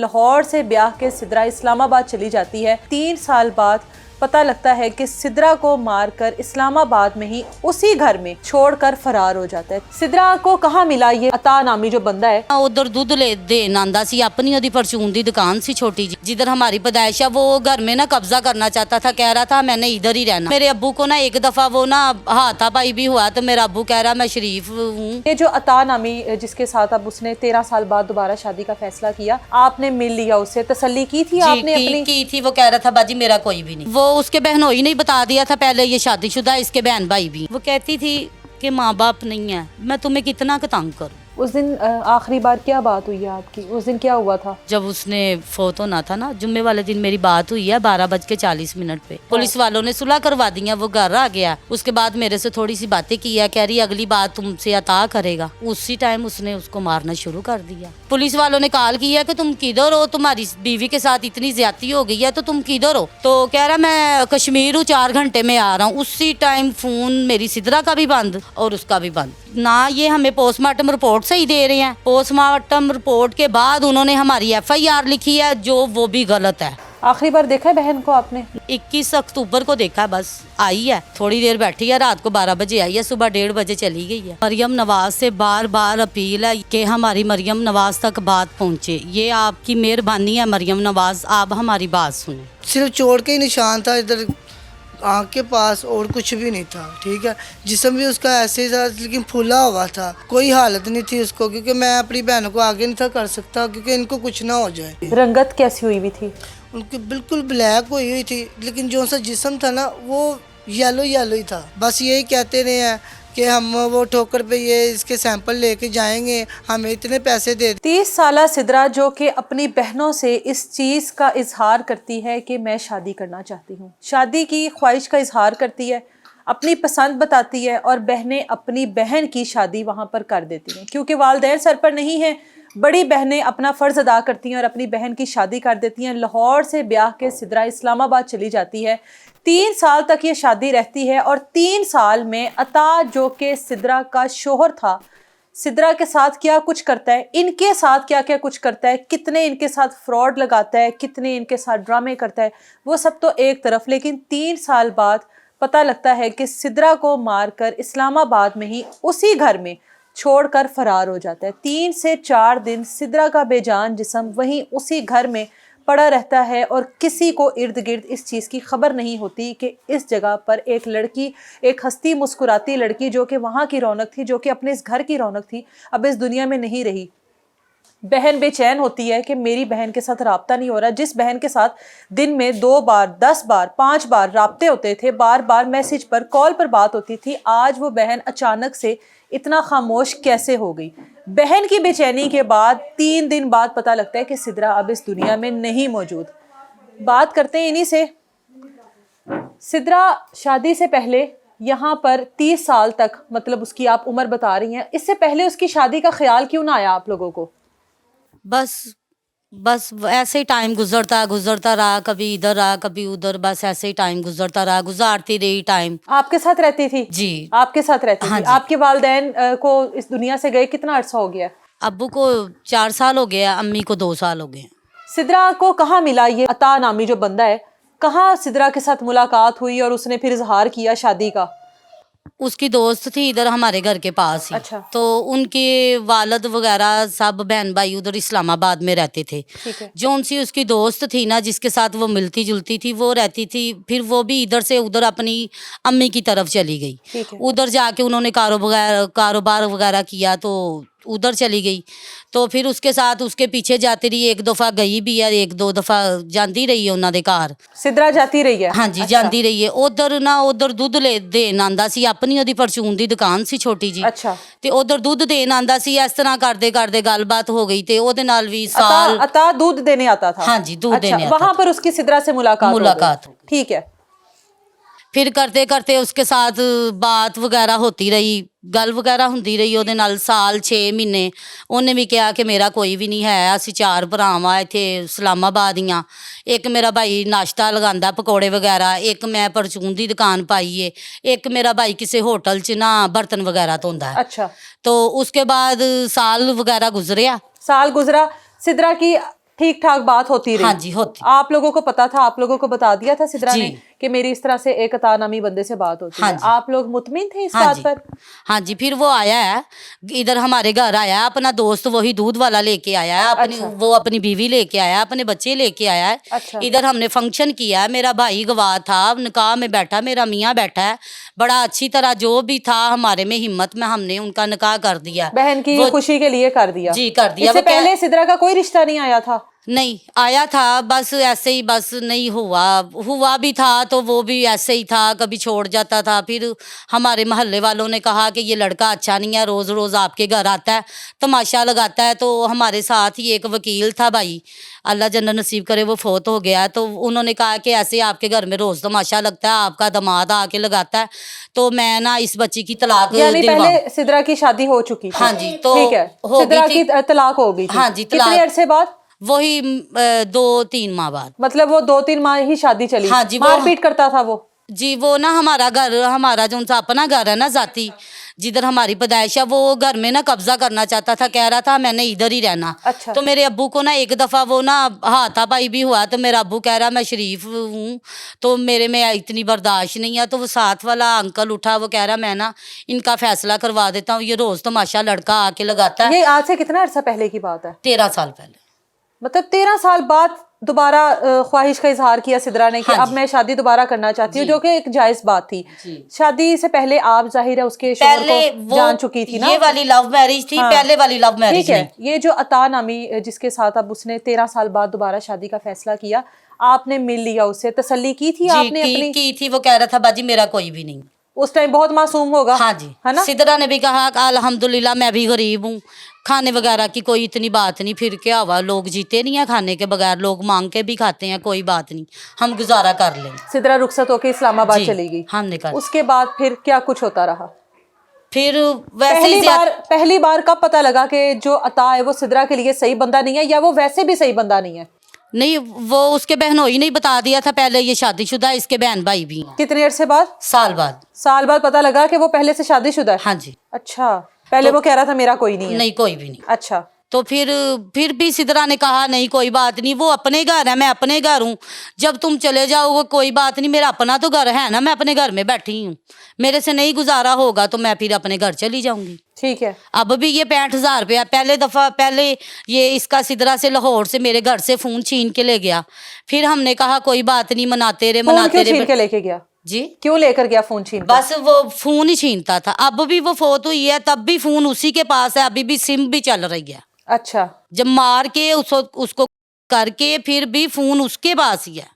लाहौर से ब्याह के सिद्रा इस्लामाबाद चली जाती है। 3 साल बाद पता लगता है कि सिद्रा को मारकर इस्लामाबाद में ही उसी घर में छोड़कर फरार हो जाता है। सिद्रा को कहाँ मिला ये अता नामी जो बंदा है? उधर दूध ले देन आंदा सी, अपनी ओदी परचून दी दुकान सी छोटी जी, जिधर हमारी पैदाइश है। वो घर में ना कब्जा करना चाहता था, कह रहा था मैंने इधर ही रहना। मेरे अब्बू को ना एक दफा वो ना हाथापाई भी हुआ, तो मेरा अब्बू कह रहा मैं शरीफ हूँ। ये जो अता नामी जिसके साथ अब उसने 13 साल बाद दोबारा शादी का फैसला किया, आपने मिल लिया, उससे तसल्ली की थी आपने? अपनी की थी। वो कह रहा था बाजी मेरा कोई भी नहीं। वो उसके बहनोई ने बता दिया था पहले ये शादीशुदा, इसके बहन भाई भी। वो कहती थी कि माँ बाप नहीं है, मैं तुम्हें कितना तंग करूँ। उस दिन आखिरी बार क्या बात हुई है आपकी? उस दिन क्या हुआ था? जब उसने फोत होना था ना, जुम्मे वाले दिन मेरी बात हुई है 12:40 पे। पुलिस वालों ने सुलह करवा दिया, वो घर आ गया। उसके बाद मेरे से थोड़ी सी बातें की है, कह रही अगली बात तुमसे अता करेगा। उसी टाइम उसने उसको मारना शुरू कर दिया। पुलिस वालों ने कॉल किया कि तुम किधर हो, तुम्हारी बीवी के साथ इतनी ज्यादती हो गई है, तो तुम किधर हो? तो कह रहा मैं कश्मीर हूँ, 4 घंटे में आ रहा हूँ। उसी टाइम फोन मेरी सिद्रा का भी बंद और उसका भी बंद। ना ये हमें पोस्टमार्टम रिपोर्ट सही दे रहे हैं। पोस्टमार्टम रिपोर्ट के बाद उन्होंने हमारी FIR लिखी है, जो वो भी गलत है। आखिरी बार देखा है बहन को आपने? 21 अक्टूबर को देखा, बस आई है, थोड़ी देर बैठी है, रात को 12 बजे आई है, सुबह 1:30 बजे चली गई है। मरियम नवाज से बार बार अपील है कि हमारी मरियम नवाज तक बात पहुँचे। ये आपकी मेहरबानी है मरियम नवाज, आप हमारी बात सुने। सिर्फ चोट के ही निशान था इधर आँख के पास, और कुछ भी नहीं था। ठीक है, जिस्म भी उसका ऐसे ही था, लेकिन फूला हुआ था। कोई हालत नहीं थी उसको, क्योंकि मैं अपनी बहनों को आगे नहीं था कर सकता, क्योंकि इनको कुछ ना हो जाए। रंगत कैसी हुई हुई थी? उनकी बिल्कुल ब्लैक हुई थी, लेकिन जो सा जिस्म था ना वो येलो ही था। बस यही कहते रहे हैं कि हम वो ठोकर पे ये इसके सैंपल लेके जाएंगे, हमें इतने पैसे दे। 30 साला सिद्रा जो कि अपनी बहनों से इस चीज़ का इजहार करती है कि मैं शादी करना चाहती हूँ, शादी की ख्वाहिश का इजहार करती है, अपनी पसंद बताती है, और बहनें अपनी बहन की शादी वहाँ पर कर देती हैं। क्योंकि वालिदैन सर पर नहीं है, बड़ी बहनें अपना फ़र्ज़ अदा करती हैं और अपनी बहन की शादी कर देती हैं। लाहौर से ब्याह के सिद्रा इस्लामाबाद चली जाती है। 3 साल तक ये शादी रहती है, और 3 साल में अता जो कि सिद्रा का शोहर था, सिद्रा के साथ क्या कुछ करता है, इनके साथ क्या क्या कुछ करता है, कितने इनके साथ फ्रॉड लगाता है, कितने इनके साथ ड्रामे करता है, वो सब तो एक तरफ। लेकिन 3 साल बाद पता लगता है कि सिद्रा को मारकर इस्लामाबाद में ही उसी घर में छोड़कर फरार हो जाता है। 3 से 4 दिन सिद्रा का बेजान जिस्म वहीं उसी घर में पड़ा रहता है, और किसी को इर्द गिर्द इस चीज़ की खबर नहीं होती कि इस जगह पर एक लड़की, एक हंसती मुस्कुराती लड़की जो कि वहाँ की रौनक थी, जो कि अपने इस घर की रौनक थी, अब इस दुनिया में नहीं रही। बहन बेचैन होती है कि मेरी बहन के साथ राब्ता नहीं हो रहा। जिस बहन के साथ दिन में 2 बार, 10 बार, 5 बार राब्ते होते थे, बार बार मैसेज पर, कॉल पर बात होती थी, आज वो बहन अचानक से इतना खामोश कैसे हो गई? बहन की बेचैनी के बाद 3 दिन बाद पता लगता है कि सिद्रा अब इस दुनिया में नहीं मौजूद। बात करते हैं इन्हीं से। सिद्रा शादी से पहले यहाँ पर 30 साल तक, मतलब उसकी आप उम्र बता रही हैं, इससे पहले उसकी शादी का ख्याल क्यों ना आया आप लोगों को? बस ऐसे ही टाइम गुजरता रहा, कभी इधर रहा कभी उधर, बस ऐसे ही टाइम गुजरता रहा, गुजारती रही टाइम। आपके साथ रहती थी? जी, आपके साथ रहती हाँ थी। जी। आपके वालिदैन को इस दुनिया से गए कितना अरसा हो गया? अब्बू को 4 साल हो गया, अम्मी को 2 साल हो गए। सिद्रा को कहाँ मिला ये अता नामी जो बंदा है? कहाँ सिद्रा के साथ मुलाकात हुई और उसने फिर इजहार किया शादी का? उसकी दोस्त थी इधर हमारे घर के पास ही। अच्छा। तो उनके वालद वगैरह सब बहन भाई उधर इस्लामाबाद में रहते थे। ठीक है। जो उनसी उसकी दोस्त थी ना, जिसके साथ वो मिलती जुलती थी, वो रहती थी। फिर वो भी इधर से उधर अपनी अम्मी की तरफ चली गई। ठीक है। उधर जाके उन्होंने कारोबार वगैरह किया, तो उधर चली गई। तो फिर उसके साथ उसके पीछे जाती रही, 1 दफ़ा गई भी है, 1-2 दफ़ा जाती रही है उन्हों दे घर। सिद्रा जाती रही है? हाँ जी। अच्छा। जाती रही है। उधर दुੱਧ ले देन आंदा सी, अपनी ओदी परचून दी दुकान सी छोटी जी। अच्छा। ਤੇ ਉਧਰ ਦੁੱਧ ਦੇਣ ਆਂਦਾ ਸੀ। ਇਸ ਤਰ੍ਹਾਂ ਕਰਦੇ ਕਰਦੇ ਗੱਲਬਾਤ ਹੋ ਗਈ, ਤੇ ਉਹਦੇ ਨਾਲ ਵੀ ਸਾਲ। अता दूध देने आता था? हाँ जी, दूध देने आता वहां पर उसकी सिद्रा से मुलाकात मुलाकात हो गई। ठीक है। फिर करते करते उसके साथ बात वगैरह होती रही, गल वगैरह ਹੁੰਦੀ ਰਹੀ ਉਹਦੇ ਨਾਲ ਸਾਲ 6 ਮਹੀਨੇ। ਉਹਨੇ ਵੀ ਕਿਹਾ ਕਿ ਮੇਰਾ ਕੋਈ ਵੀ ਨਹੀਂ ਹੈ, ਅਸੀਂ 4 ਭਰਾ ਵਾਂ ਇੱਥੇ ਇਸਲਾਮਾਬਾਦ ਦੀਆਂ। ਇੱਕ ਮੇਰਾ ਭਾਈ ਨਾਸ਼ਤਾ ਲਗਾਉਂਦਾ ਪਕੌੜੇ ਵਗੈਰਾ, ਇੱਕ ਮੈਂ ਪਰਚੂਨ ਦੀ ਦੁਕਾਨ ਪਾਈ ਏ, ਇੱਕ ਮੇਰਾ ਭਾਈ ਕਿਸੇ ਹੋਟਲ 'ਚ ਨਾ ਬਰਤਨ ਵਗੈरह ਧੋਂਦਾ है। अच्छा। तो उसके बाद साल वगैरह गुजरिया। साल गुजरा। सिद्रा की ठीक ठाक बात होती रही? हाँ जी, होती। आप लोगों को पता था, आप लोगों को बता दिया था सिद्रा ने जी। कि मेरी इस तरह से एक अता नामी बंदे से बात होती हाँ है? जी। आप लोग मुतमिन थे इस हाँ बात जी, पर? हाँ जी। फिर वो आया है इधर हमारे घर आया है, अपना दोस्त वही दूध वाला लेके आया है, अपनी अच्छा। वो अपनी बीवी लेके आया है, अपने बच्चे लेके आया है। अच्छा। इधर हमने फंक्शन किया है, मेरा भाई गवाह था, निकाह में बैठा, मेरा मियाँ बैठा है, बड़ा अच्छी तरह जो भी था हमारे में हिम्मत में हमने उनका निकाह कर दिया। बहन की वो खुशी के लिए कर दिया? जी कर दिया। इससे वो क्या पहले सिद्रा का कोई रिश्ता नहीं आया था? नहीं आया था, बस ऐसे ही, बस नहीं हुआ भी था तो वो भी ऐसे ही था, कभी छोड़ जाता था। फिर हमारे मोहल्ले वालों ने कहा कि ये लड़का अच्छा नहीं है, रोज़ रोज़ आपके घर आता है, तमाशा लगाता है। तो हमारे साथ ही एक वकील था भाई, अल्लाह जन्नत नसीब करे, वो फोत हो गया। तो उन्होंने कहा कि ऐसे आपके घर में रोज़ तमाशा लगता है, आपका दामाद आके लगाता है, तो मैं ना इस बच्ची की तलाक यानी दिलवाऊं। पहले सिद्रा की शादी हो चुकी थी? हाँ जी, तो ठीक है, हो गई सिद्रा थी। की तलाक हो गई थी? हाँ जी, कितने तलाक। अरसे बाद? वही 2-3 माह बाद। मतलब वो 2-3 माह ही शादी चली? हाँ जी, वो मारपीट करता था वो? जी, वो ना हमारा घर, हमारा जो उनका अपना घर है ना जाती, जिधर हमारी पैदाइश है, वो घर में ना कब्जा करना चाहता था, कह रहा था मैंने इधर ही रहना। अच्छा। तो मेरे अब्बू को ना एक दफ़ा वो ना हाथापाई भी हुआ, तो मेरा अब्बू कह रहा मैं शरीफ हूँ तो मेरे में इतनी बर्दाश्त नहीं है। तो वो साथ वाला अंकल उठा, वो कह रहा मैं ना इनका फैसला करवा देता हूँ, ये रोज़ तमाशा लड़का आके लगाता है। ये आज से कितना अरसा पहले की बात है? 13 साल पहले। मतलब 13 साल बाद दोबारा ख्वाहिश का इजहार किया सिद्रा ने कि हाँ अब जी। मैं शादी दोबारा करना चाहती हूँ, जी। जो कि एक जायज बात थी। जी। शादी से पहले आप जाहिर है उसके शोहर पहले को वो जान चुकी थी ना? ये वाली लव मैरिज थी। हाँ। पहले वाली लव मैरिज ठीक है, नहीं। ये जो अता नामी जिसके साथ अब उसने 13 साल बाद दोबारा शादी का फैसला किया, आपने मिल लिया उससे, तसल्ली की थी जी आपने अपनी? की थी। वो कह रहा था बाजी मेरा कोई भी नहीं। उस टाइम बहुत मासूम होगा। हाँ जी, है ना? सिद्रा ने भी कहा कि अल्हम्दुलिल्लाह मैं भी गरीब हूँ, खाने वगैरह की कोई इतनी बात नहीं, फिर क्या हुआ, लोग जीते नहीं है खाने के बगैर, लोग मांग के भी खाते हैं, कोई बात नहीं, हम गुजारा कर लेंगे। सिद्रा रुखसत होके इस्लामाबाद जी, चली गई। हमने कर। उसके बाद फिर क्या कुछ होता रहा? फिर वैसे ही पहली बार कब पता लगा कि जो अता है वो सिद्रा के लिए सही बंदा नहीं है, या वो वैसे भी सही बंदा नहीं है? नहीं, वो उसके बहनोई ने बता दिया था पहले, ये शादीशुदा है, इसके बहन भाई भी हैं। कितने अरसे बाद? साल बाद। साल बाद पता लगा कि वो पहले से शादीशुदा है? हाँ जी। अच्छा, पहले वो कह रहा था मेरा कोई नहीं है? नहीं, कोई भी नहीं। अच्छा। तो फिर भी सिद्रा ने कहा नहीं कोई बात नहीं, वो अपने घर है, मैं अपने घर हूँ, जब तुम चले जाओगे कोई बात नहीं, मेरा अपना तो घर है ना, मैं अपने घर में बैठी हूँ, मेरे से नहीं गुजारा होगा तो मैं फिर अपने घर चली जाऊंगी। ठीक है। अब भी ये 65,000 रुपया पहले ये इसका सिद्रा से लाहौर से मेरे घर से फ़ोन छीन के ले गया। फिर हमने कहा कोई बात नहीं, मनाते फोन क्यों छीन के लेके गया? जी, क्यों लेकर गया फोन छीन के? बस वो फ़ोन ही छीनता था। अब भी वो फोत हुई है तब भी फ़ोन उसी के पास है, अभी भी सिम भी चल रही है। अच्छा। जब मार के उसको करके फिर भी फ़ोन उसके पास ही है।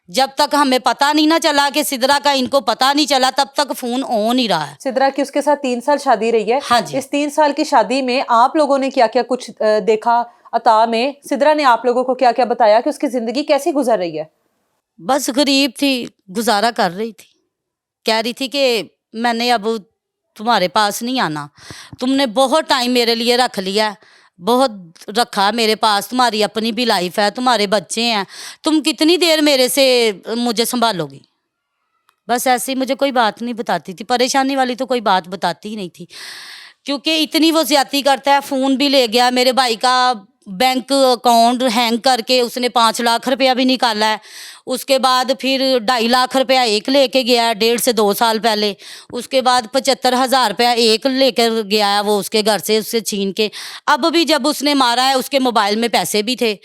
जब तक हमें पता नहीं ना चला कि सिद्रा का इनको पता नहीं चला, तब तक फ़ोन ऑन ही रहा है। सिद्रा की उसके साथ 3 साल शादी रही है। हाँ जी। इस 3 साल की शादी में आप लोगों ने क्या क्या कुछ देखा? अता में सिद्रा ने आप लोगों को क्या क्या बताया कि उसकी जिंदगी कैसी गुजर रही है? बस गरीब थी, गुजारा कर रही थी, कह रही थी कि मैंने अब तुम्हारे पास नहीं आना, तुमने बहुत टाइम मेरे लिए रख लिया, बहुत रखा मेरे पास, तुम्हारी अपनी भी लाइफ है, तुम्हारे बच्चे हैं, तुम कितनी देर मेरे से मुझे संभालोगी। बस ऐसे ही मुझे कोई बात नहीं बताती थी, परेशानी वाली तो कोई बात बताती ही नहीं थी, क्योंकि इतनी वो ज्यादती करता है। फ़ोन भी ले गया, मेरे भाई का बैंक अकाउंट हैंग करके उसने 5 लाख रुपया भी निकाला है। उसके बाद फिर 2.5 लाख रुपया एक लेके गया है 1.5 से 2 साल पहले। उसके बाद 75,000 रुपया एक लेकर गया है वो उसके घर से, उससे छीन के। अब भी जब उसने मारा है उसके मोबाइल में पैसे भी थे,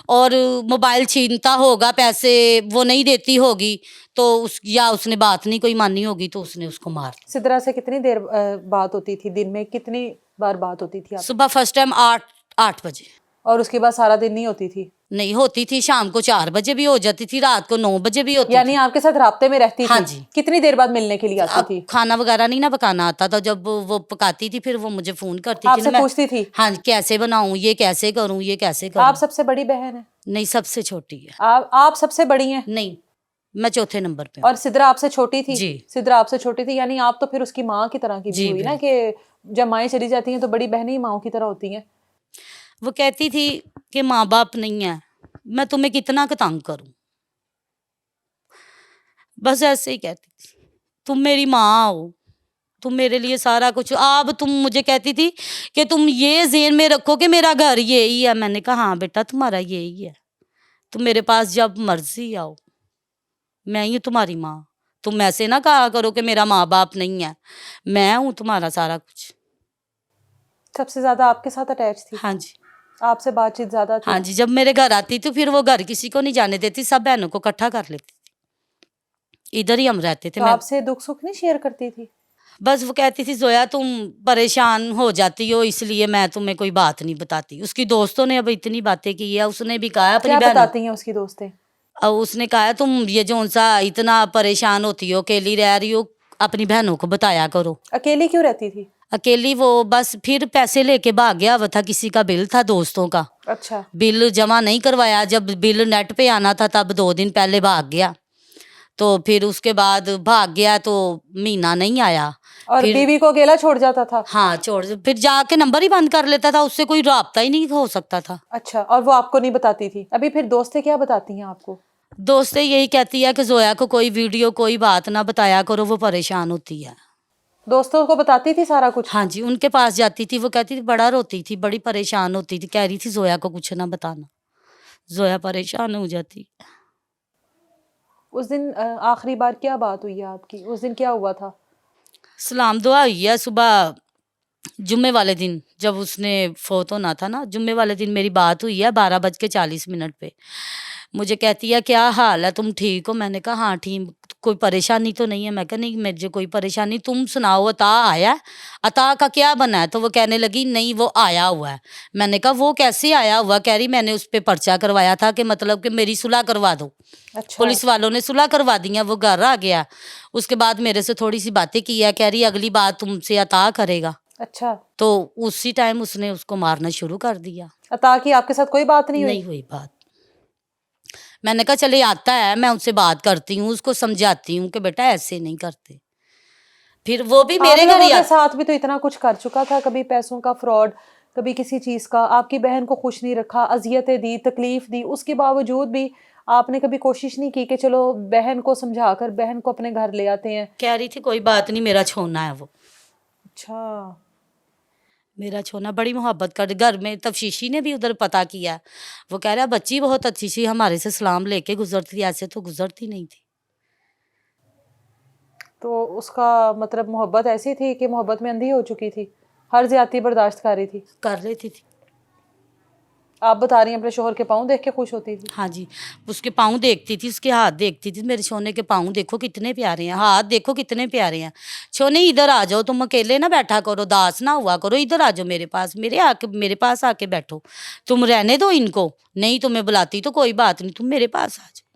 और मोबाइल छीनता होगा, पैसे वो नहीं देती होगी तो या उसने बात नहीं कोई मानी होगी तो उसने उसको मार दिया। सिद्रा से कितनी देर बात होती थी? दिन में कितनी बार बात होती थी आप? सुबह फर्स्ट टाइम 8 बजे, और उसके बाद सारा दिन नहीं होती थी? नहीं होती थी, शाम को 4 बजे भी हो जाती थी, रात को 9 बजे भी होती यानी थी। आपके साथ राब्ते में रहती हाँ थी? जी। कितनी देर बाद मिलने के लिए आती अब थी? खाना वगैरह नहीं ना पकाना आता था, जब वो पकाती थी फिर वो मुझे फोन करती थी आपसे ना, मैं पूछती थी? हाँ कैसे बनाऊं, ये कैसे करूं, ये कैसे करूं। आप सबसे बड़ी बहन है? नहीं, सबसे छोटी है। आप सबसे बड़ी हैं? नहीं, मैं चौथे नंबर पे हूं। और सिद्रा आपसे छोटी थी? जी। सिद्रा आपसे छोटी थी, यानी आप तो फिर उसकी माँ की तरह की भी जी, हुई ना, कि जब माएँ चली जाती हैं तो बड़ी बहनें ही माओ की तरह होती हैं। वो कहती थी कि माँ बाप नहीं है, मैं तुम्हें कितना तंग करूं, बस ऐसे ही कहती थी, तुम मेरी माँ हो, तुम मेरे लिए सारा कुछ, अब तुम मुझे कहती थी कि तुम ये ज़हन में रखो कि मेरा घर यही है। मैंने कहा हाँ बेटा तुम्हारा यही है, तुम मेरे पास जब मर्जी आओ, मैं ही हूँ तुम्हारी माँ। तुम ऐसे ना कहा करो कि मेरा माँ बाप नहीं है, मैं हूँ तुम्हारा सारा कुछ। सबसे ज्यादा आपके साथ अटैच थी? हाँ जी, आपसे बातचीत ज्यादा थी? हाँ जी। जब मेरे घर आती तो फिर वो घर किसी को नहीं जाने देती, सब बहनों को इकट्ठा कर लेती थी। इधर ही हम रहते थे। तो मैं आपसे दुख सुख नहीं शेयर करती थी? बस वो कहती थी जोया तुम परेशान हो जाती हो इसलिए मैं तुम्हें कोई बात नहीं बताती। उसकी दोस्तों ने अब इतनी बातें की है, उसने भी कहा अपनी क्या बहन, बताती हैं उसकी दोस्तें? और उसने कहा तुम ये जो सा इतना परेशान होती हो, अकेली रह रही हो, अपनी बहनों को बताया करो। अकेली क्यों रहती थी? अकेली वो बस फिर पैसे लेके भाग गया हुआ था, किसी का बिल था दोस्तों का, अच्छा। बिल जमा नहीं करवाया, जब बिल नेट पे आना था तब 2 दिन पहले भाग गया। तो फिर उसके बाद भाग गया तो महीना नहीं आया। और फिर बीवी को अकेला छोड़ जाता था? हाँ छोड़, फिर जाके नंबर ही बंद कर लेता था, उससे कोई राब्ता ही नहीं हो सकता था। अच्छा, और वो आपको नहीं बताती थी? अभी फिर दोस्तें क्या बताती हैं आपको? दोस्तें यही कहती है कि जोया को कोई वीडियो कोई बात ना बताया करो, वो परेशान होती है। दोस्तों को बताती थी सारा कुछ? हाँ जी, उनके पास जाती थी, वो कहती थी बड़ा रोती थी, बड़ी परेशान होती थी, कह रही थी जोया को कुछ ना बताना, जोया परेशान हो जाती। उस दिन आखिरी बार क्या बात हुई है आपकी? उस दिन क्या हुआ था? सलाम दुआ हुई है सुबह जुम्मे वाले दिन, जब उसने फोत होना था ना, जुम्मे वाले दिन मेरी बात हुई है 12:40 पे। मुझे कहती है क्या हाल है, तुम ठीक हो? मैंने कहा हाँ ठीक, कोई परेशानी तो नहीं है? मैं कहा नहीं मुझे कोई परेशानी, तुम सुनाओ अता आया है, अता का क्या बना है? तो वो कहने लगी नहीं वो आया हुआ है। मैंने कहा वो कैसे आया हुआ? कह रही मैंने उस पर पर्चा करवाया था कि मतलब कि मेरी सुलह करवा दो। अच्छा। पुलिस वालों ने सुलह करवा दी है, वो घर आ गया। उसके बाद मेरे से थोड़ी सी बातें की है, कह रही अगली बात तुमसे अता करेगा। अच्छा। तो उसी टाइम उसने उसको मारना शुरू कर दिया। अता की आपके साथ कोई बात नहीं हुई? नहीं हुई बात। मैंने कहा चले आता है, मैं उनसे बात करती हूँ, उसको समझाती हूँ कि बेटा ऐसे नहीं करते। फिर वो भी मेरे आप घर लोगों ही के आता। साथ भी तो इतना कुछ कर चुका था, कभी पैसों का फ्रॉड, कभी किसी चीज का, आपकी बहन को खुश नहीं रखा, अजियतें दी, तकलीफ दी, उसके बावजूद भी आपने कभी कोशिश नहीं की कि चलो बहन को समझा कर बहन को अपने घर ले आते हैं? कह रही थी कोई बात नहीं, मेरा छोना है वो, अच्छा। मेरा छोना। बड़ी मोहब्बत कर, घर में तफशीशी ने भी उधर पता किया, वो कह रहा बच्ची बहुत अच्छी सी हमारे से सलाम लेके गुजरती थी, ऐसे तो गुजरती नहीं थी। तो उसका मतलब मोहब्बत ऐसी थी कि मोहब्बत में अंधी हो चुकी थी, हर ज्यादती बर्दाश्त कर रही थी? कर लेती थी। आप बता रही हैं अपने शोहर के पाँव देख के खुश होती थी? हाँ जी, उसके पाँव देखती थी, उसके हाथ देखती थी, मेरे सोने के पाँव देखो कितने प्यारे हैं, हाथ देखो कितने प्यारे हैं। सोने इधर आ जाओ, तुम अकेले ना बैठा करो, दास ना हुआ करो, इधर आ जाओ मेरे पास, मेरे पास आके बैठो, तुम रहने दो इनको, नहीं तुम्हें बुलाती तो कोई बात नहीं, तुम मेरे पास आ जाओ।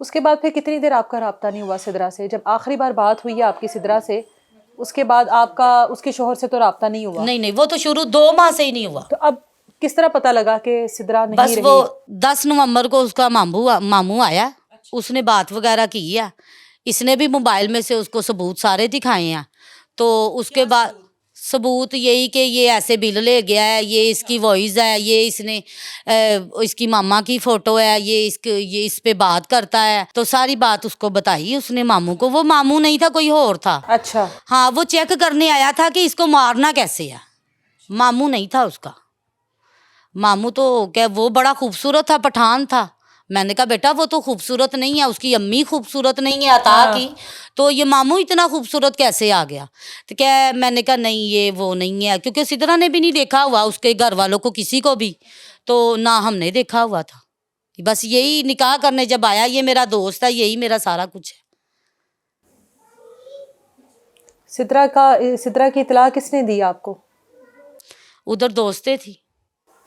उसके बाद फिर कितनी देर आपका राब्ता नहीं हुआ सिदरा से? जब आखिरी बार बात हुई है आपकी सिदरा से, उसके बाद आपका उसके शोहर से तो राब्ता नहीं हुआ? नहीं, वो तो शुरू 2 माह से ही नहीं हुआ। तो अब किस तरह पता लगा कि सिदरा नहीं बस रही? वो 10 नवंबर को उसका मामू आया, उसने बात वगैरह की है, इसने भी मोबाइल में से उसको सबूत सारे दिखाए हैं। तो उसके बाद सबूत यही कि ये ऐसे बिल ले गया है, ये इसकी वॉइस है, ये इसने इसकी मामा की फोटो है, ये इस पे बात करता है। तो सारी बात उसको बताई उसने मामू को, वो मामू नहीं था कोई और था। अच्छा। हाँ, वो चेक करने आया था कि इसको मारना कैसे है, मामू नहीं था उसका। मामू तो क्या वो बड़ा खूबसूरत था, पठान था। मैंने कहा बेटा वो तो खूबसूरत नहीं है, उसकी अम्मी खूबसूरत नहीं है अता की, तो ये मामू इतना खूबसूरत कैसे आ गया? तो क्या, मैंने कहा नहीं ये वो नहीं है, क्योंकि सिदरा ने भी नहीं देखा हुआ उसके घर वालों को किसी को भी, तो ना हमने देखा हुआ था। बस यही निकाह करने जब आया, ये मेरा दोस्त है, यही मेरा सारा कुछ है। सिदरा की इतला किसने दी आपको? उधर दोस्तें थी।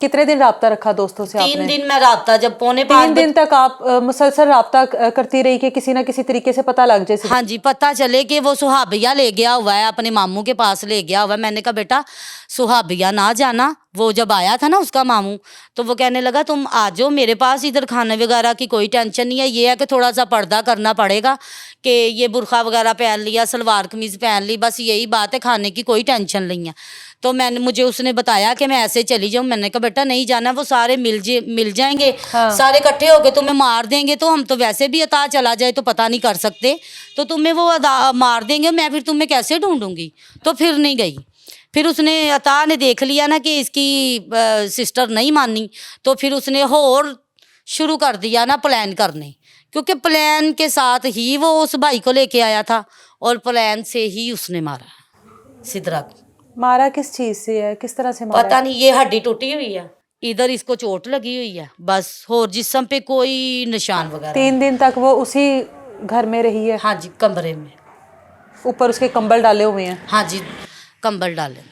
कितने दिन राब्ता रखा दोस्तों से 3 आपने? दिन मैं राब्ता, जब 4:45 3 दिन तक आप मुसलसल राब्ता करती रही कि किसी ना किसी तरीके से पता लग जाए? हाँ जी, पता चले कि वो सुहाबिया ले गया हुआ है, अपने मामू के पास ले गया हुआ है। मैंने कहा बेटा सुहाबिया ना जाना। वो जब आया था ना उसका मामू, तो वो कहने लगा तुम आ जाओ मेरे पास, इधर खाने वगैरह की कोई टेंशन नहीं है, ये है कि थोड़ा सा पर्दा करना पड़ेगा, कि ये बुरखा वगैरह पहन लिया, सलवार कमीज पहन ली, बस यही बात है, खाने की कोई टेंशन नहीं है। तो मैंने मुझे उसने बताया कि मैं ऐसे चली जाऊँ। मैंने कहा बेटा नहीं जाना, वो सारे मिल जाएंगे, हाँ। सारे इकट्ठे होके तुम्हें मार देंगे, तो हम तो वैसे भी अता चला जाए तो पता नहीं कर सकते, तो तुम्हें वो मार देंगे, मैं फिर तुम्हें कैसे ढूंढूंगी। तो फिर नहीं गई। फिर उसने अता ने देख लिया ना कि इसकी सिस्टर नहीं मानी, तो फिर उसने और शुरू कर दिया ना प्लान करने, क्योंकि प्लान के साथ ही वो उस भाई को लेके आया था और प्लान से ही उसने मारा सिद्रा को। मारा किस चीज से है, किस तरह से मारा पता है? नहीं, ये हड्डी टूटी हुई है, इधर इसको चोट लगी हुई है बस, और जिस्म पे कोई निशान वगैरह 3 दिन तक वो उसी घर में रही है? हाँ जी, कमरे में। ऊपर उसके कंबल डाले हुए हैं? हाँ जी, कंबल डाले।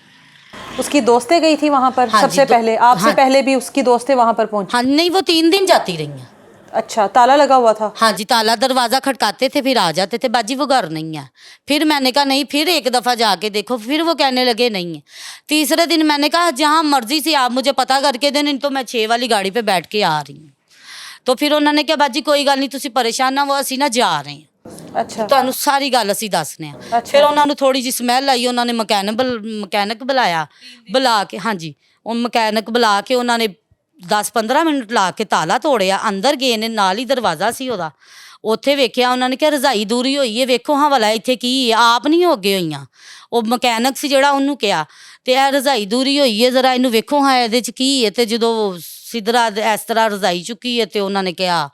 उसकी दोस्तें गई थी वहां पर? हाँ जी, सबसे पहले आपसे हाँ। पहले भी उसकी दोस्तें वहां पर पहुंची? हाँ नहीं, वो 3 दिन जाती रही हैं। अच्छा, ताला लगा हुआ था? हाँ जी, ताला, दरवाज़ा खटकाते थे फिर आ जाते थे, बाजी वो घर नहीं है। फिर मैंने कहा नहीं, फिर एक दफ़ा जाके देखो, फिर वो कहने लगे नहीं है। तीसरे दिन मैंने कहा जहाँ मर्जी से आप मुझे पता करके दें, नहीं तो मैं 6 वाली गाड़ी पे बैठ के आ रही हूँ। तो फिर उन्होंने कहा बाजी कोई गल नहीं, तुसी परेशान ना, वो असी ना जा रहे हैं, अच्छा ਤੁਹਾਨੂੰ ਸਾਰੀ ਗੱਲ ਅਸੀਂ ਦੱਸਨੇ ਆ। ਅੱਛਾ। ਫਿਰ ਉਹਨਾਂ ਨੂੰ ਥੋੜੀ ਜਿਹੀ ਸਮੈਲ ਆਈ, ਉਹਨਾਂ ਨੇ ਮਕੈਨਿਕ ਬੁਲਾਇਆ, ਬੁਲਾ ਕੇ ਹਾਂਜੀ ਉਹ ਮਕੈਨਿਕ ਬੁਲਾ ਕੇ ਉਹਨਾਂ ਨੇ 10-15 ਮਿੰਟ ਲਾ ਕੇ ਤਾਲਾ ਤੋੜਿਆ, ਅੰਦਰ ਗਏ ਨੇ, ਨਾਲ ਹੀ ਦਰਵਾਜ਼ਾ ਸੀ ਉਹਦਾ, ਉੱਥੇ ਵੇਖਿਆ ਉਹਨਾਂ ਨੇ ਕਿਹਾ ਰਜ਼ਾਈ ਦੂਰੀ ਹੋਈ ਹੈ, ਵੇਖੋ ਹਾਂ ਵਾਲਾ ਇੱਥੇ ਕੀ ਹੈ, ਆਪ ਨਹੀਂ ਹੋ ਗਏ ਹੋਈਆਂ। ਉਹ ਮਕੈਨਿਕ ਸੀ ਜਿਹੜਾ, ਉਹਨੂੰ ਕਿਹਾ ਤੇ ਇਹ ਰਜ਼ਾਈ ਦੂਰੀ ਹੋਈ ਹੈ, ਜ਼ਰਾ ਇਹਨੂੰ ਵੇਖੋ ਹਾਂ ਇਹਦੇ 'ਚ ਕੀ ਹੈ। ਤੇ ਜਦੋਂ ਸਿੱਧਰਾ ਇਸ ਤਰ੍ਹਾਂ ਰਜ਼ਾਈ ਚੁੱਕੀ ਹੈ ਤੇ ਉਹਨਾਂ ਨੇ ਕਿਹਾ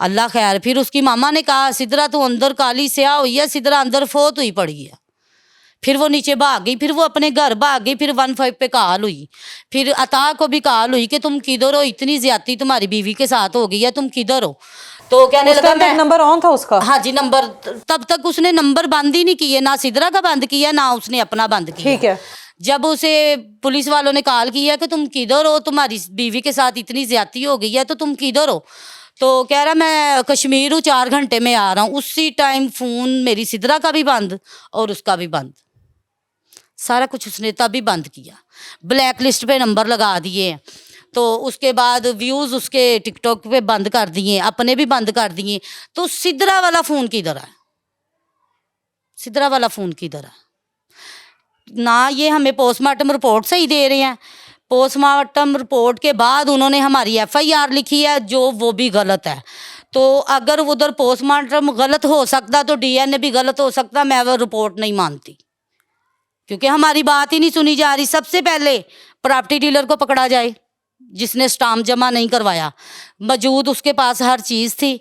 अल्लाह खैर। फिर उसकी मामा ने कहा सिद्रा तो अंदर काली स्याह हुई है, सिद्रा अंदर फोत हुई पड़ी है। फिर वो नीचे भाग गई, फिर वो अपने घर भाग गई। फिर 15 पे कॉल हुई, फिर अता को भी कॉल हुई कि तुम किधर हो, इतनी ज्यादती तुम्हारी बीवी के साथ हो गई है, तुम किधर हो। तो कहने लगा मैं, नंबर ऑन था उसका? हाँ जी नंबर, तब तक उसने नंबर बंद ही नहीं किए, ना सिद्रा का बंद किया ना उसने अपना बंद किया। ठीक है। जब उसे पुलिस वालों ने कॉल किया कि तुम किधर हो, तुम्हारी बीवी के साथ इतनी ज्यादती हो गई है, तो तुम किधर हो। तो कह रहा मैं कश्मीर हूँ, 4 घंटे में आ रहा हूँ। उसी टाइम फ़ोन मेरी सिद्रा का भी बंद और उसका भी बंद, सारा कुछ उसने तभी बंद किया। ब्लैक लिस्ट पे नंबर लगा दिए। तो उसके बाद व्यूज़ उसके टिकटॉक पे बंद कर दिए, अपने भी बंद कर दिए। तो सिद्रा वाला फ़ोन किधर है, सिद्रा वाला फ़ोन किधर है ना। ये हमें पोस्टमार्टम रिपोर्ट से ही दे रहे हैं। पोस्टमार्टम रिपोर्ट के बाद उन्होंने हमारी FIR लिखी है, जो वो भी गलत है। तो अगर उधर पोस्टमार्टम गलत हो सकता तो DNA भी गलत हो सकता। मैं वो रिपोर्ट नहीं मानती, क्योंकि हमारी बात ही नहीं सुनी जा रही। सबसे पहले प्रॉपर्टी डीलर को पकड़ा जाए जिसने स्टाम्प जमा नहीं करवाया, मौजूद उसके पास हर चीज़ थी।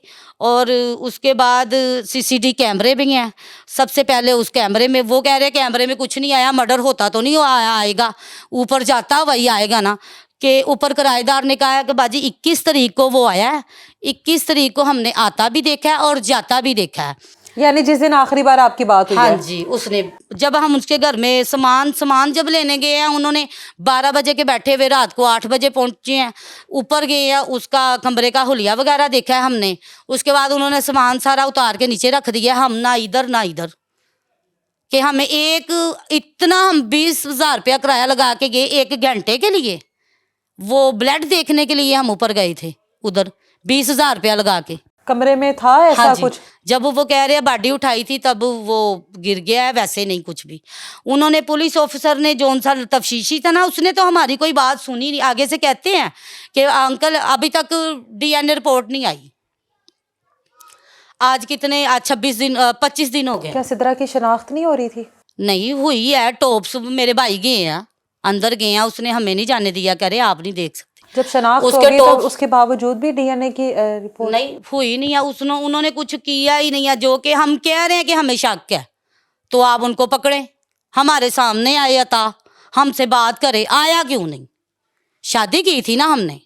और उसके बाद CCTV कैमरे भी हैं। सबसे पहले उस कैमरे में, वो कह रहे कैमरे में कुछ नहीं आया, मर्डर होता तो नहीं आएगा, ऊपर जाता वही आएगा ना। कि ऊपर किराएदार ने कहा है कि बाजी 21 तारीख को वो आया है, 21 तारीख को हमने आता भी देखा है और जाता भी देखा है। यानी जिस दिन आखिरी बार आपकी बात हुई हाँ है? जी, उसने जब हम उसके घर में सामान जब लेने गए हैं, उन्होंने 12 बजे के बैठे हुए रात को 8 बजे पहुंचे हैं। ऊपर गए हैं, उसका कमरे का हुलिया वगैरह देखा है हमने। उसके बाद उन्होंने सामान सारा उतार के नीचे रख दिया। हम ना इधर ना इधर, कि हमें इतना हम 20,000 रुपया किराया लगा के गए 1 घंटे के लिए। वो ब्लड देखने के लिए हम ऊपर गए थे, उधर 20,000 रुपया लगा के। कमरे में था ऐसा? हाँ जी, कुछ जब वो कह रहे हैं बॉडी उठाई थी तब वो गिर गया है, वैसे नहीं कुछ भी। उन्होंने पुलिस ऑफिसर ने जो सा तफ्तीशी था ना, उसने तो हमारी कोई बात सुनी नहीं। आगे से कहते हैं कि अंकल अभी तक DNA रिपोर्ट नहीं आई। आज कितने, आज 25 दिन हो गए। क्या सिद्रा की शिनाख्त नहीं हो रही थी? नहीं हुई है। टॉप्स मेरे भाई गए हैं, अंदर गए हैं, उसने हमें नहीं जाने दिया, कह रहे आप नहीं देख सकते। जब शनाख्त उसके हो गई टॉप- तब उसके बावजूद भी DNA की रिपोर्ट नहीं हुई नहीं है। उन्होंने कुछ किया ही नहीं है। जो कि हम कह रहे हैं कि हमें शक है, तो आप उनको पकड़ें। हमारे सामने आए अता, हमसे बात करे, आया क्यों नहीं? शादी की थी ना हमने।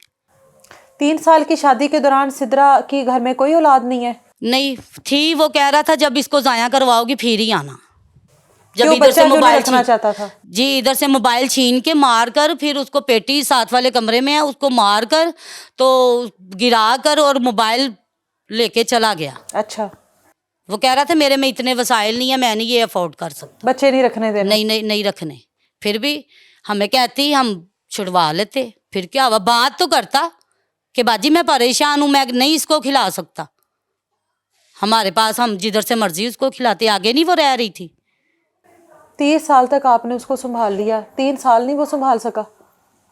3 साल की शादी के दौरान सिद्रा की घर में कोई औलाद नहीं है? नहीं थी। वो कह रहा था जब इसको जाया करवाओगी फिर ही आना। जब क्यों, इधर बच्चा से क्यों नहीं मोबाइल रखना चाहता था? जी, इधर से मोबाइल छीन के मार कर, फिर उसको पेटी साथ वाले कमरे में है, उसको मार कर तो गिरा कर और मोबाइल लेके चला गया। अच्छा, वो कह रहा था मेरे में इतने वसाइल नहीं है, मैं नहीं ये अफोर्ड कर सकता। बच्चे नहीं रखने देने? नहीं नहीं नहीं रखने। फिर भी हमें कहती हम छुड़वा लेते। फिर क्या हुआ, बात तो करता कि बाजी मैं परेशान हूँ, मैं नहीं इसको खिला सकता। हमारे पास हम जिधर से मर्जी उसको खिलाते, आगे नहीं वो रह रही थी। 30 साल तक आपने उसको संभाल लिया, 3 साल नहीं वो संभाल सका,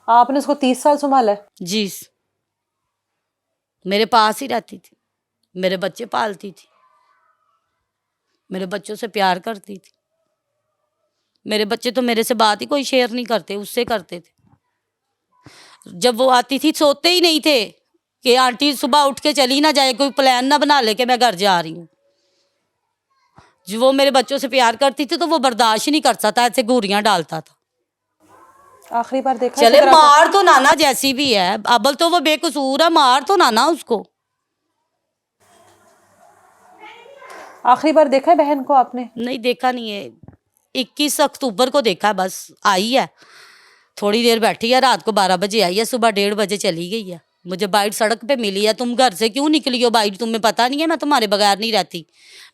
आपने उसको 30 साल संभाला है? जी, मेरे पास ही रहती थी, मेरे बच्चे पालती थी, मेरे बच्चों से प्यार करती थी। मेरे बच्चे तो मेरे से बात ही कोई शेयर नहीं करते, उससे करते थे। जब वो आती थी सोते ही नहीं थे कि आंटी सुबह उठ के चली ना जाए, कोई प्लान ना बना ले कि मैं घर जा रही हूँ। जो वो मेरे बच्चों से प्यार करती थी तो वो बर्दाश्त ही नहीं करता था, ऐसे घूरियाँ डालता था। आखिरी बार देखा चले सिद्रा को? मार तो नाना, जैसी भी है अबल तो वो बेकसूर है, मार तो नाना उसको। आखिरी बार देखा है बहन को आपने? नहीं देखा नहीं है, 21 अक्टूबर को देखा है, बस आई है, थोड़ी देर बैठी है, रात को 12 बजे आई है, सुबह 1:30 बजे चली गई है। मुझे बाइट सड़क पे मिली है, तुम घर से क्यों निकली हो बाइट, तुम्हें पता नहीं है मैं तुम्हारे बगैर नहीं रहती।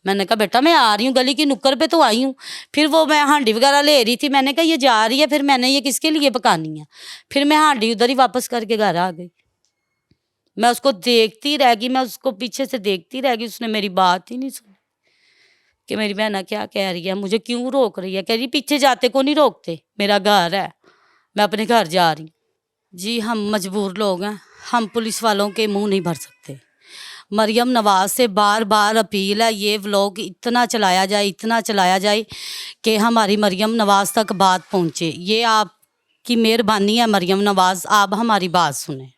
मैंने कहा बेटा मैं आ रही हूँ, गली की नुक्कड़ पे तो आई हूँ। फिर वो मैं हांडी वगैरह ले रही थी, मैंने कहा ये जा रही है, फिर मैंने ये किसके लिए पकानी है, फिर मैं हांडी उधर ही वापस करके घर आ गई। मैं उसको देखती रह गई, मैं उसको पीछे से देखती रह गई, उसने मेरी बात ही नहीं सुनी कि मेरी बहना क्या कह रही है, मुझे क्यों रोक रही है। कह रही पीछे जाते को नहीं रोकते, मेरा घर है, मैं अपने घर जा रही हूँ। जी हम मजबूर लोग हैं, हम पुलिस वालों के मुंह नहीं भर सकते। मरियम नवाज से बार बार अपील है, ये व्लॉग इतना चलाया जाए, इतना चलाया जाए कि हमारी मरियम नवाज तक बात पहुँचे। ये आपकी मेहरबानी है मरियम नवाज, आप हमारी बात सुने।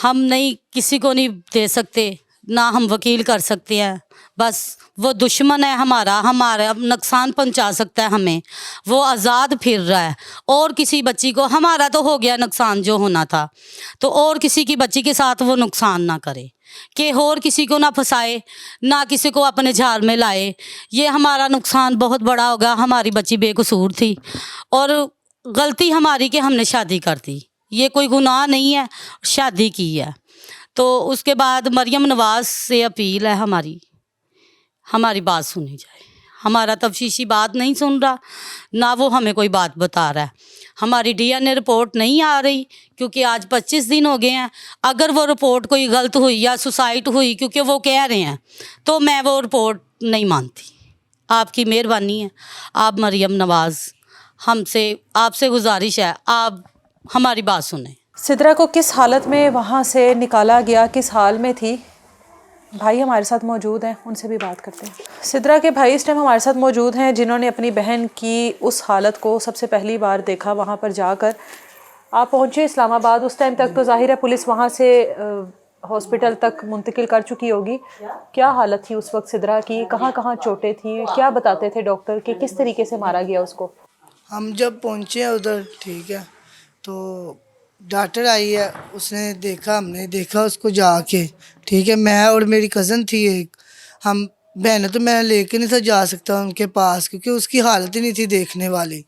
हम नहीं किसी को नहीं दे सकते, ना हम वकील कर सकते हैं, बस वो दुश्मन है हमारा नुकसान पहुंचा सकता है हमें। वो आज़ाद फिर रहा है, और किसी बच्ची को, हमारा तो हो गया नुकसान जो होना था, तो और किसी की बच्ची के साथ वो नुकसान ना करे, कि और किसी को ना फंसाए, ना किसी को अपने झाल में लाए। ये हमारा नुकसान बहुत बड़ा होगा। हमारी बच्ची बेकसूर थी और गलती हमारी कि हमने शादी कर दी, ये कोई गुनाह नहीं है, शादी की है। तो उसके बाद मरियम नवाज से अपील है हमारी बात सुनी जाए। हमारा तफसीशी बात नहीं सुन रहा, ना वो हमें कोई बात बता रहा है। हमारी DNA रिपोर्ट नहीं आ रही, क्योंकि आज 25 दिन हो गए हैं। अगर वो रिपोर्ट कोई गलत हुई या सुसाइड हुई, क्योंकि वो कह रहे हैं, तो मैं वो रिपोर्ट नहीं मानती। आपकी मेहरबानी है, आप मरियम नवाज, आपसे गुजारिश है, आप हमारी बात सुने। सिद्रा को किस हालत में वहाँ से निकाला गया, किस हाल में थी? भाई हमारे साथ मौजूद हैं, उनसे भी बात करते हैं। सिद्रा के भाई इस टाइम हमारे साथ मौजूद हैं, जिन्होंने अपनी बहन की उस हालत को सबसे पहली बार देखा वहाँ पर जाकर। आप पहुँचे इस्लामाबाद, उस टाइम तक तो ज़ाहिर है पुलिस वहाँ से हॉस्पिटल तक मुंतकिल कर चुकी होगी। क्या हालत थी उस वक्त सिद्रा की, कहाँ कहाँ चोटें थी, क्या बताते थे डॉक्टर कि किस तरीके से मारा गया उसको? हम जब पहुँचे उधर, ठीक है, तो डॉक्टर आई है, उसने देखा, हमने देखा उसको जाके, ठीक है। मैं और मेरी कज़न थी एक, हम बहन तो मैं लेके नहीं था जा सकता उनके पास, क्योंकि उसकी हालत ही नहीं थी देखने वाली।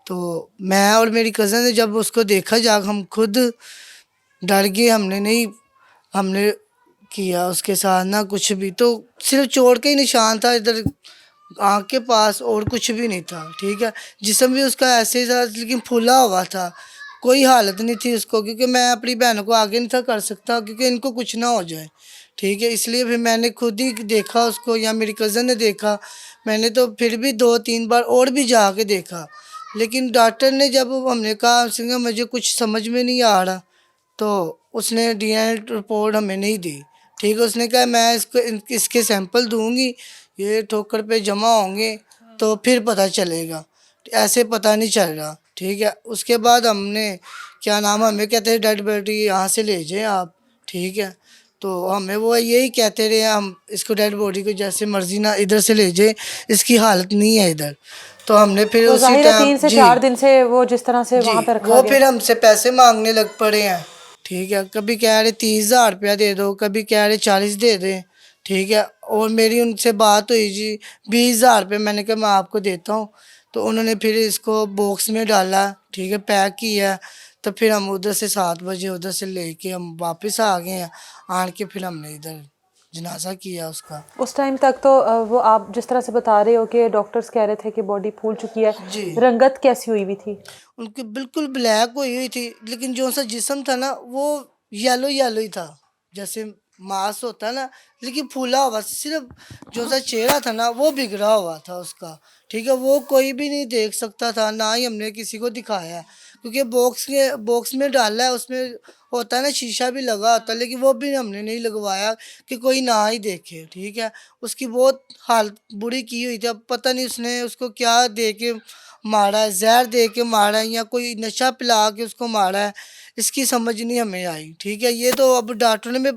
तो मैं और मेरी कज़न ने जब उसको देखा जाकर, हम खुद डर गए, हमने किया उसके साथ ना कुछ भी, तो सिर्फ चोट का ही निशान था इधर आँख के पास, और कुछ भी नहीं था, ठीक है। जिस्म भी उसका ऐसे ही था, लेकिन फूला हुआ था, कोई हालत नहीं थी उसको, क्योंकि मैं अपनी बहनों को आगे नहीं था कर सकता, क्योंकि इनको कुछ ना हो जाए, ठीक है। इसलिए फिर मैंने खुद ही देखा उसको, या मेरी कज़न ने देखा। मैंने तो फिर भी 2-3 बार और भी जाके देखा, लेकिन डॉक्टर ने जब हमने कहा सिंगा मुझे कुछ समझ में नहीं आ रहा, तो उसने DNA रिपोर्ट हमें नहीं दी, ठीक है। उसने कहा मैं इसके सैंपल दूंगी, ये ठोकर पे जमा होंगे तो फिर पता चलेगा, ऐसे पता नहीं चल रहा, ठीक है। उसके बाद हमने हमें कहते हैं डेड बॉडी यहाँ से ले जाएं आप, ठीक है। तो हमें वो यही कहते रहे, हम इसको डेड बॉडी को जैसे मर्जी ना इधर से ले जाए, इसकी हालत नहीं है इधर। तो हमने फिर तो उसी टाइम 3 से 4 दिन से वो जिस तरह से वहाँ पर रखा वो गया, फिर हमसे पैसे मांगने लग पड़े हैं, ठीक है। कभी कह रहे 30,000 रुपया दे दो, कभी कह रहे 40 दे दें, ठीक है। और मेरी उनसे बात हुई जी 20,000 रुपये, मैंने कहा मैं आपको देता हूँ। तो उन्होंने फिर इसको बॉक्स में डाला, ठीक है, पैक किया। तो फिर हम उधर से 7 बजे उधर से लेके हम वापस आ गए हैं, आन के फिर हमने इधर जनाजा किया उसका। उस टाइम तक तो वो आप जिस तरह से बता रहे हो कि डॉक्टर्स कह रहे थे कि बॉडी फूल चुकी है, जी। रंगत कैसी हुई थी? उनकी बिल्कुल ब्लैक हुई थी, लेकिन जो सा जिस्म था ना वो येलो ही था, जैसे मांस होता है ना, लेकिन फूला हुआ, सिर्फ जो सा चेहरा था ना वो बिगड़ा हुआ था उसका, ठीक है। वो कोई भी नहीं देख सकता था, ना ही हमने किसी को दिखाया है, क्योंकि बॉक्स में डाला है, उसमें होता है ना शीशा भी लगा होता है, लेकिन वो भी हमने नहीं लगवाया कि कोई ना ही देखे, ठीक है। उसकी बहुत हालत बुरी की हुई थी, अब पता नहीं उसने उसको क्या दे के मारा है, जहर दे के मारा है या कोई नशा पिला के उसको मारा है, इसकी समझ नहीं हमें आई, ठीक है। ये तो अब डॉक्टर ने भी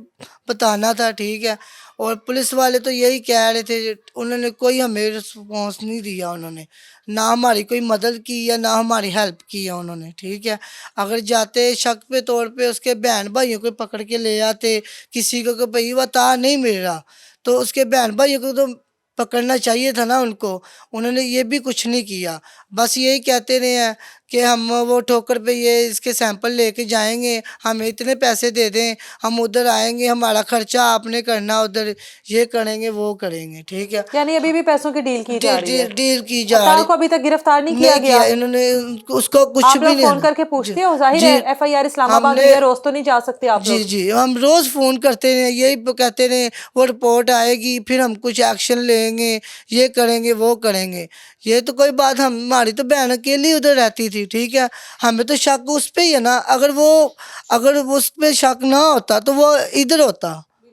बताना था, ठीक है। और पुलिस वाले तो यही कह रहे थे, उन्होंने कोई हमें रिस्पॉन्स नहीं दिया, उन्होंने ना हमारी कोई मदद की या ना हमारी हेल्प की है उन्होंने, ठीक है। अगर जाते शक पे तौर पे उसके बहन भाइयों को पकड़ के ले आते, किसी को कि भाई बता नहीं मिल रहा, तो उसके बहन भाइयों को तो पकड़ना चाहिए था ना उनको, उन्होंने ये भी कुछ नहीं किया। बस यही कहते रहे हैं कि हम वो ठोकर पे ये इसके सैंपल लेके जाएंगे, हमें इतने पैसे दे दें, हम उधर आएंगे, हमारा खर्चा आपने करना, उधर ये करेंगे वो करेंगे, ठीक है। यानी अभी भी पैसों की डील की जा रही है। डील की जा अतार रही, को अभी तक गिरफ्तार नहीं किया गया। इन्होंने उसको कुछ आप भी लोग नहीं। फोन करके पूछते हो? जाहिर जी, है एफआईआर इस्लामाबाद हमने में है, रोज तो नहीं जा सकते आप जी लोग। जी हम रोज़ फ़ोन करते रहे, यही कहते रहे वो रिपोर्ट आएगी फिर हम कुछ एक्शन लेंगे, ये करेंगे वो करेंगे। ये तो कोई बात, हमारी तो बहन अकेली उधर रहती थी, ठीक है। हमें तो शक उस पे ही है ना, अगर वो उस पे शक ना होता तो वो इधर होता,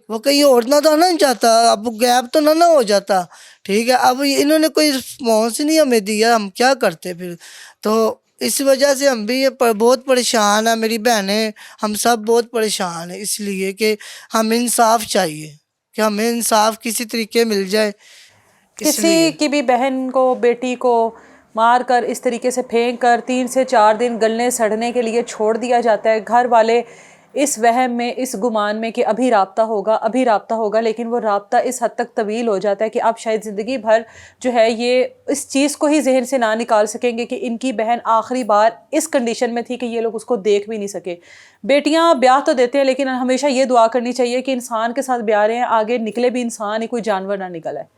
वो कहीं और ना जाता, अब गैप तो ना हो जाता, ठीक है। अब इन्होंने कोई रिस्पॉन्स नहीं हमें दिया, हम क्या करते फिर। तो इस वजह से हम भी बहुत परेशान हैं, मेरी बहनें हम सब बहुत परेशान हैं, इसलिए कि हमें इंसाफ चाहिए, कि हमें इंसाफ किसी तरीके मिल जाए। किसी की भी बहन को, बेटी को मार कर, इस तरीके से फेंक कर 3 से 4 दिन गलने सड़ने के लिए छोड़ दिया जाता है। घर वाले इस वहम में, इस गुमान में कि अभी राब्ता होगा, लेकिन वो राब्ता इस हद तक तवील हो जाता है कि आप शायद ज़िंदगी भर जो है ये इस चीज़ को ही जहन से ना निकाल सकेंगे कि इनकी बहन आखिरी बार इस कंडीशन में थी कि ये लोग उसको देख भी नहीं सके। बेटियां ब्याह तो देते हैं, लेकिन हमेशा ये दुआ करनी चाहिए कि इंसान के साथ ब्याह रहे हैं, आगे निकले भी इंसान ही, कोई जानवर ना निकला है।